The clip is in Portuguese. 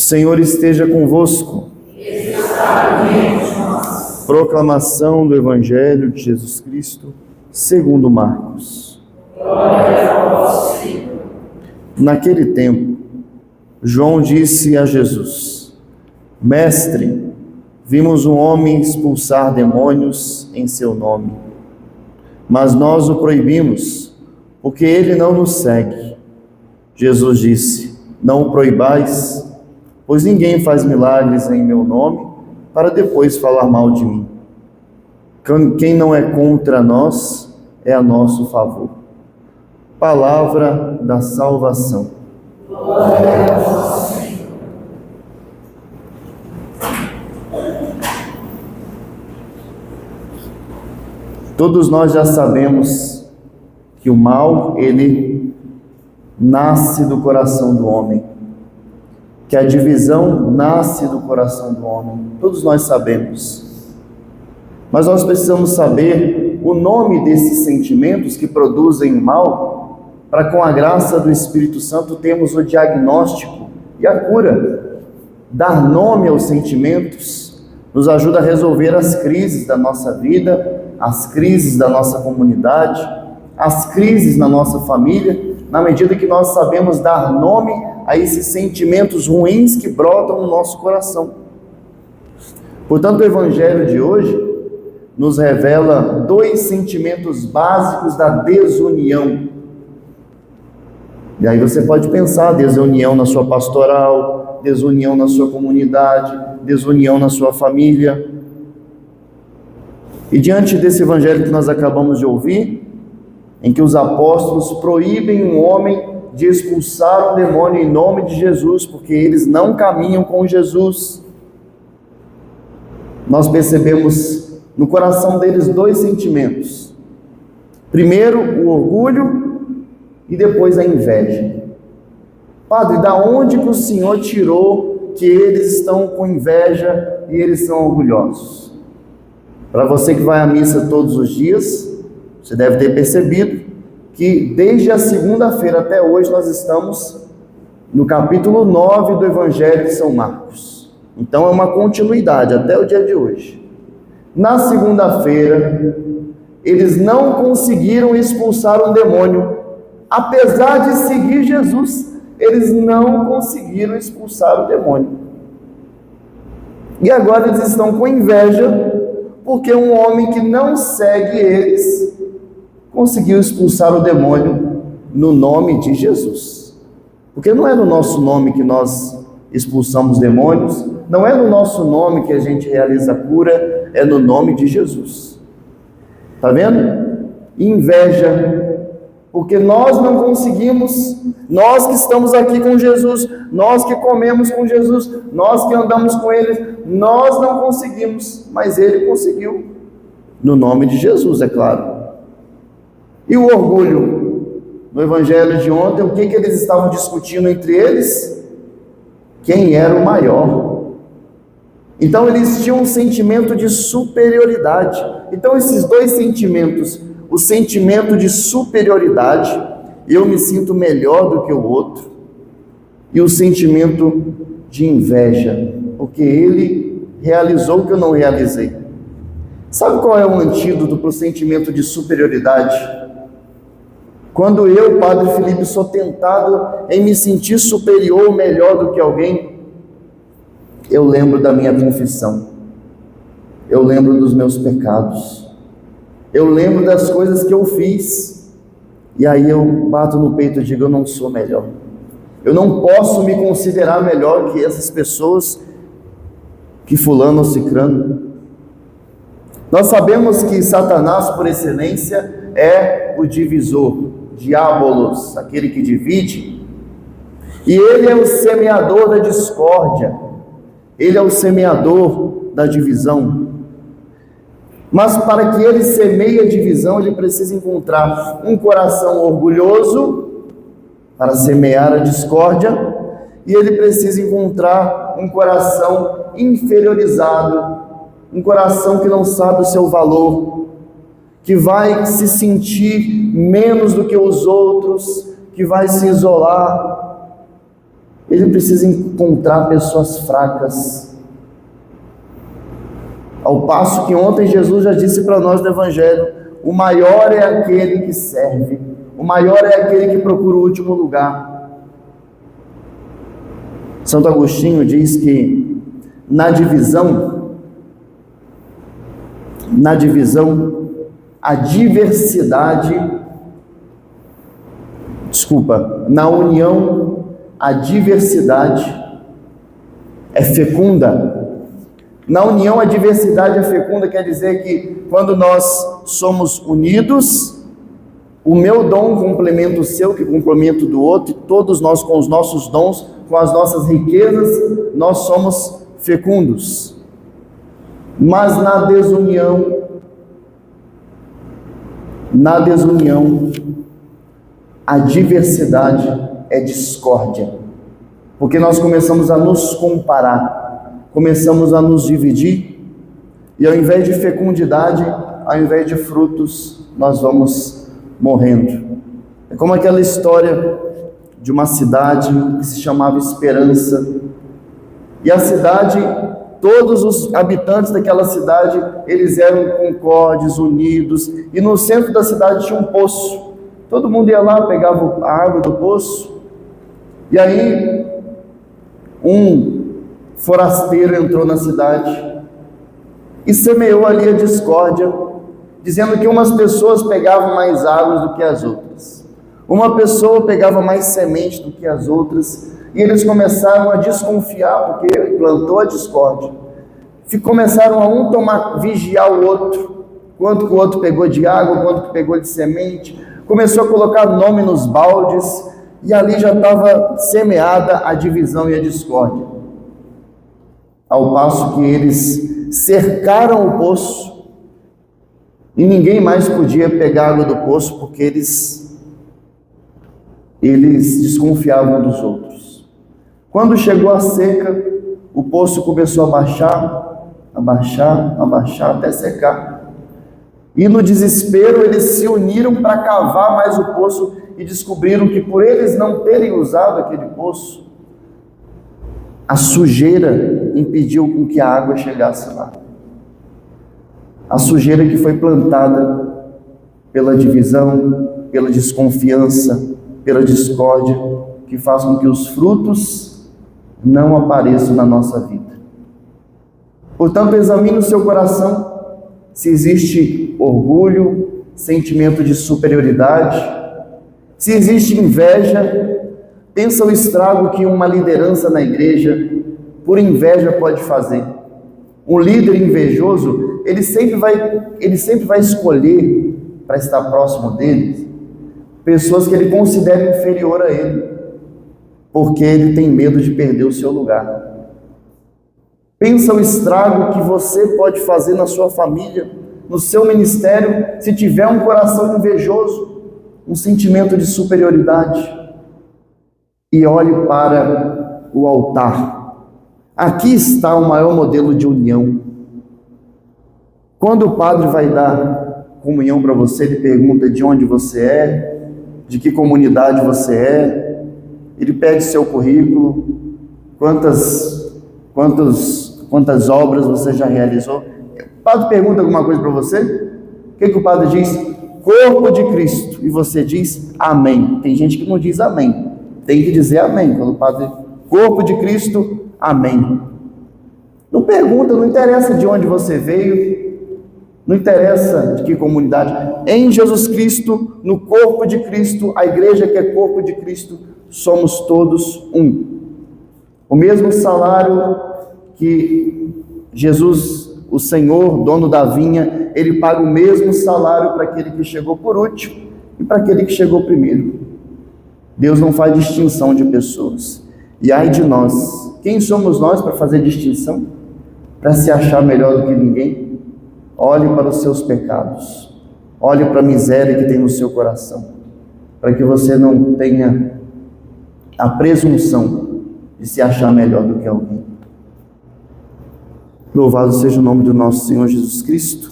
Senhor esteja convosco. Proclamação do Evangelho de Jesus Cristo, segundo Marcos. Glória a vós, Senhor. Naquele tempo, João disse a Jesus: Mestre, vimos um homem expulsar demônios em seu nome, mas nós o proibimos, porque ele não nos segue. Jesus disse: Não o proibais, pois ninguém faz milagres em meu nome para depois falar mal de mim. Quem não é contra nós é a nosso favor. Palavra da salvação. Glória a vós, Senhor. Todos nós já sabemos que o mal, ele nasce do coração do homem, que a divisão nasce do coração do homem. Todos nós sabemos. Mas nós precisamos saber o nome desses sentimentos que produzem o mal, para com a graça do Espírito Santo termos o diagnóstico e a cura. Dar nome aos sentimentos nos ajuda a resolver as crises da nossa vida, as crises da nossa comunidade, as crises na nossa família, na medida que nós sabemos dar nome a esses sentimentos ruins que brotam no nosso coração. Portanto, o Evangelho de hoje nos revela dois sentimentos básicos da desunião. E aí você pode pensar: desunião na sua pastoral, desunião na sua comunidade, desunião na sua família. E diante desse Evangelho que nós acabamos de ouvir, em que os apóstolos proíbem um homem de expulsar um demônio em nome de Jesus, porque eles não caminham com Jesus, nós percebemos no coração deles dois sentimentos. Primeiro, o orgulho e depois a inveja. Padre, da onde que o Senhor tirou que eles estão com inveja e eles são orgulhosos? Para você que vai à missa todos os dias, você deve ter percebido que desde a segunda-feira até hoje nós estamos no capítulo 9 do Evangelho de São Marcos. Então é uma continuidade até o dia de hoje. Na segunda-feira, eles não conseguiram expulsar um demônio. Apesar de seguir Jesus, eles não conseguiram expulsar o demônio. E agora eles estão com inveja, porque um homem que não segue eles conseguiu expulsar o demônio no nome de Jesus. Porque não é no nosso nome que nós expulsamos demônios, não é no nosso nome que a gente realiza a cura, é no nome de Jesus. Está vendo? Inveja, porque nós não conseguimos, nós que estamos aqui com Jesus, nós que comemos com Jesus, nós que andamos com Ele, nós não conseguimos, mas Ele conseguiu, no nome de Jesus, é claro. E o orgulho? No Evangelho de ontem, o que eles estavam discutindo entre eles? Quem era o maior. Então eles tinham um sentimento de superioridade. Então esses dois sentimentos, o sentimento de superioridade, eu me sinto melhor do que o outro, e o sentimento de inveja, porque ele realizou o que eu não realizei. Sabe qual é o antídoto para o sentimento de superioridade? Quando eu, Padre Felipe, sou tentado em me sentir superior, melhor do que alguém, eu lembro da minha confissão, eu lembro dos meus pecados, eu lembro das coisas que eu fiz, e aí eu bato no peito e digo: eu não sou melhor, eu não posso me considerar melhor que essas pessoas, que fulano ou cicrano. Nós sabemos que Satanás, por excelência, é o divisor, diabolos, aquele que divide, e ele é o semeador da discórdia, ele é o semeador da divisão. Mas para que ele semeie a divisão, ele precisa encontrar um coração orgulhoso para semear a discórdia, e ele precisa encontrar um coração inferiorizado, um coração que não sabe o seu valor, que vai se sentir menos do que os outros, que vai se isolar. ele precisa encontrar pessoas fracas. Ao passo que ontem Jesus já disse para nós no Evangelho: o maior é aquele que serve, o maior é aquele que procura o último lugar. Santo Agostinho diz que na divisão, na união, a diversidade é fecunda. Na união, a diversidade é fecunda, quer dizer que quando nós somos unidos, o meu dom complementa o seu, que complementa o do outro, e todos nós com os nossos dons, com as nossas riquezas, nós somos fecundos. Mas na desunião, a diversidade é discórdia, porque nós começamos a nos comparar, começamos a nos dividir, e ao invés de fecundidade, ao invés de frutos, nós vamos morrendo. É como aquela história de uma cidade que se chamava Esperança, e a cidade, todos os habitantes daquela cidade, eles eram concordes, unidos, e no centro da cidade tinha um poço. Todo mundo ia lá, pegava a água do poço, e aí um forasteiro entrou na cidade e semeou ali a discórdia, dizendo que umas pessoas pegavam mais águas do que as outras, uma pessoa pegava mais semente do que as outras, e eles começaram a desconfiar, porque plantou a discórdia. Começaram a vigiar o outro, quanto que o outro pegou de água, quanto que pegou de semente, começou a colocar nome nos baldes, e ali já estava semeada a divisão e a discórdia. Ao passo que eles cercaram o poço, e ninguém mais podia pegar água do poço, porque eles desconfiavam dos outros. Quando chegou a seca, o poço começou a baixar, até secar. E no desespero, eles se uniram para cavar mais o poço, e descobriram que por eles não terem usado aquele poço, a sujeira impediu com que a água chegasse lá. A sujeira que foi plantada pela divisão, pela desconfiança, pela discórdia, que faz com que os frutos não apareçam na nossa vida. Portanto, examine o seu coração, se existe orgulho, sentimento de superioridade, se existe inveja. Pensa o estrago que uma liderança na igreja, por inveja, pode fazer. Um líder invejoso, ele sempre vai escolher, para estar próximo deles, pessoas que ele considera inferior a ele, porque ele tem medo de perder o seu lugar. Pensa o estrago que você pode fazer na sua família, no seu ministério, se tiver um coração invejoso, um sentimento de superioridade. E olhe para o altar. Aqui está o maior modelo de união. Quando o padre vai dar comunhão para você, ele pergunta de onde você é, de que comunidade você é, ele pede seu currículo, quantas obras você já realizou. O padre pergunta alguma coisa para você, o que o padre diz? Corpo de Cristo, e você diz amém. Tem gente que não diz amém, tem que dizer amém. Quando o padre, corpo de Cristo, amém. Não pergunta, não interessa de onde você veio, não interessa de que comunidade. Em Jesus Cristo, no corpo de Cristo, a igreja que é corpo de Cristo, somos todos um. O mesmo salário que Jesus, o Senhor, dono da vinha, ele paga o mesmo salário para aquele que chegou por último e para aquele que chegou primeiro. Deus não faz distinção de pessoas. E ai de nós, quem somos nós para fazer distinção? Para se achar melhor do que ninguém? Olhe para os seus pecados, olhe para a miséria que tem no seu coração, para que você não tenha a presunção de se achar melhor do que alguém. Louvado seja o nome do nosso Senhor Jesus Cristo.